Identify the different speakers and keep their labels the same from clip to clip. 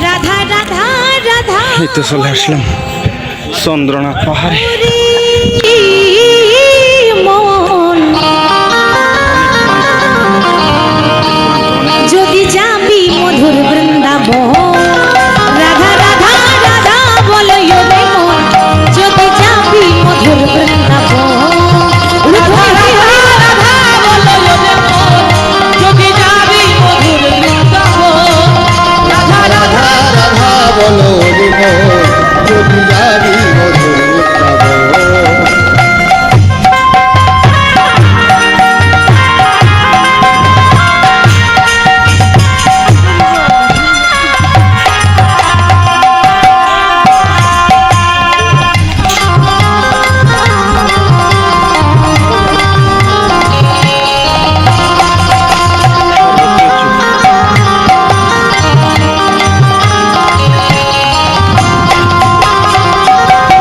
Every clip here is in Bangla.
Speaker 1: রাধা রাধা রাধা
Speaker 2: এই তো চলে আসলাম চন্দ্রনাথ পাহাড়ে।
Speaker 1: মন যদি যাবি মধুর বৃন্দাবন রাধা রাধা রাধা বলো রে মন যদি যাবি মধুর বৃন্দাবন রাধা রাধা রাধা বলো রে মন যদি যাবি মধুর বৃন্দাবন রাধা রাধা
Speaker 3: রাধা বলো রে মন যদি যাবি মধুর বৃন্দাবন।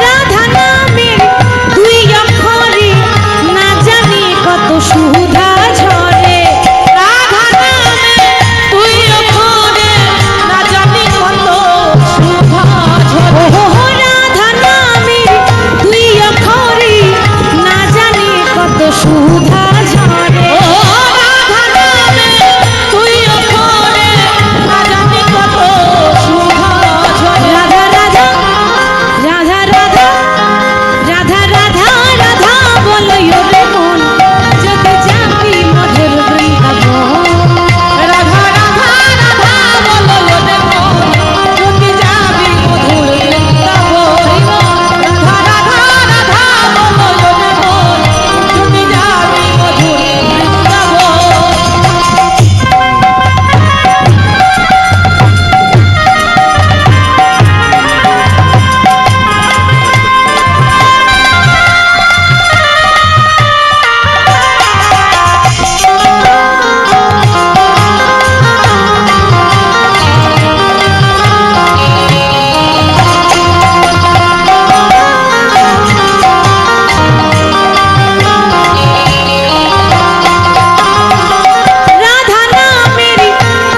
Speaker 1: রাধা নামের দুই অক্ষরে না জানি কত সুধা ঝরে রাধা নামের দুই অক্ষরে না জানি কত সুধা ঝরে রাধা নামের দুই অক্ষরে না জানি কত সুধা ঝরে রাধা নামের দুই অক্ষরে না জানি কত সুধা ঝরে রাধা রাধা রাধা রাধা রাধা রাধা রাধা বলো রে মন যদি যাবি মধুর বৃন্দাবন রাধা রাধা রাধা বলো রে মন যদি যাবি মধুর বৃন্দাবন রাধা রাধা রাধা বলো রে মন যদি যাবি মধুর বৃন্দাবন। রাধা নামের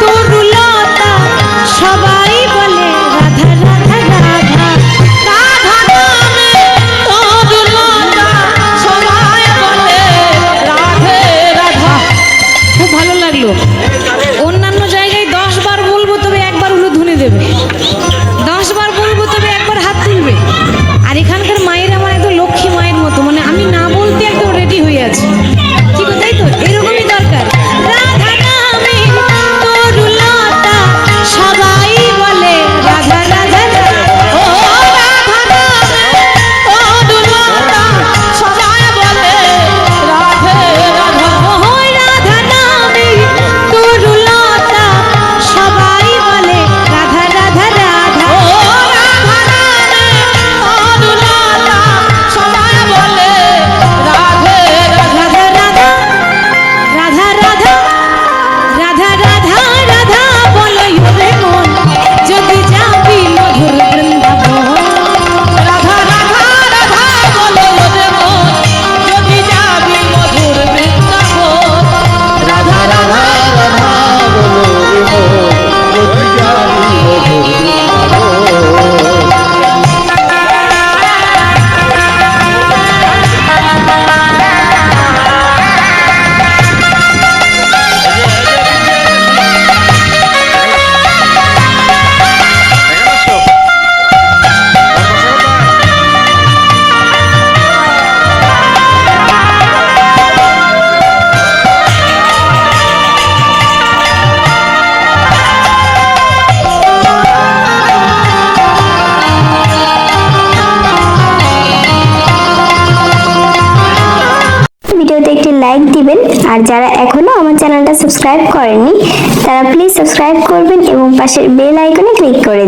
Speaker 1: তরুলতা সবাই বলে রাধা রাধা রাধা রাধা নামের তরুলতা সবাই বলে রাধে রাধা। খুব ভালো লাগলো। অন্যান্য জায়গায় 10 বার বলবো তবে একবার উলুধ্বনি দেবে, 10 বার বলবো তবে একবার হাত তুলবে। আর এখানকার মায়ের আমার একদম লক্ষ্মী মায়ের মতো, মানে আমি না বলতে একদম রেডি হয়ে আছি। ঠিক তাই তো, এরকমই দরকার। রাধা নামে তরুলতা সবাই বলে রাধা রাধা রাধা। ও রাধা নামে তরুলতা সবাই বলে রাধে রাধা। ও রাধা নামে তরুলতা সবাই বলে রাধা রাধা রাধা। ও রাধা নামে তরুলতা সবাই বলে রাধে রাধা রাধা রাধা রাধা রাধা রাধা রাধা বলো রে মন যদি যাবি মধুর বৃন্দাবন রাধা রাধা রাধা বলো রে মন যদি যাবি মধুর বৃন্দাবন রাধা রাধা
Speaker 3: রাধা বলো রে মন যদি যাবি মধুর বৃন্দাবন।
Speaker 4: ভিডিওতে একটি লাইক দিবেন আর যারা এখনো আমার চ্যানেলটা সাবস্ক্রাইব করেননি তারা প্লিজ সাবস্ক্রাইব করবেন এবং পাশের বেল আইকনে ক্লিক করে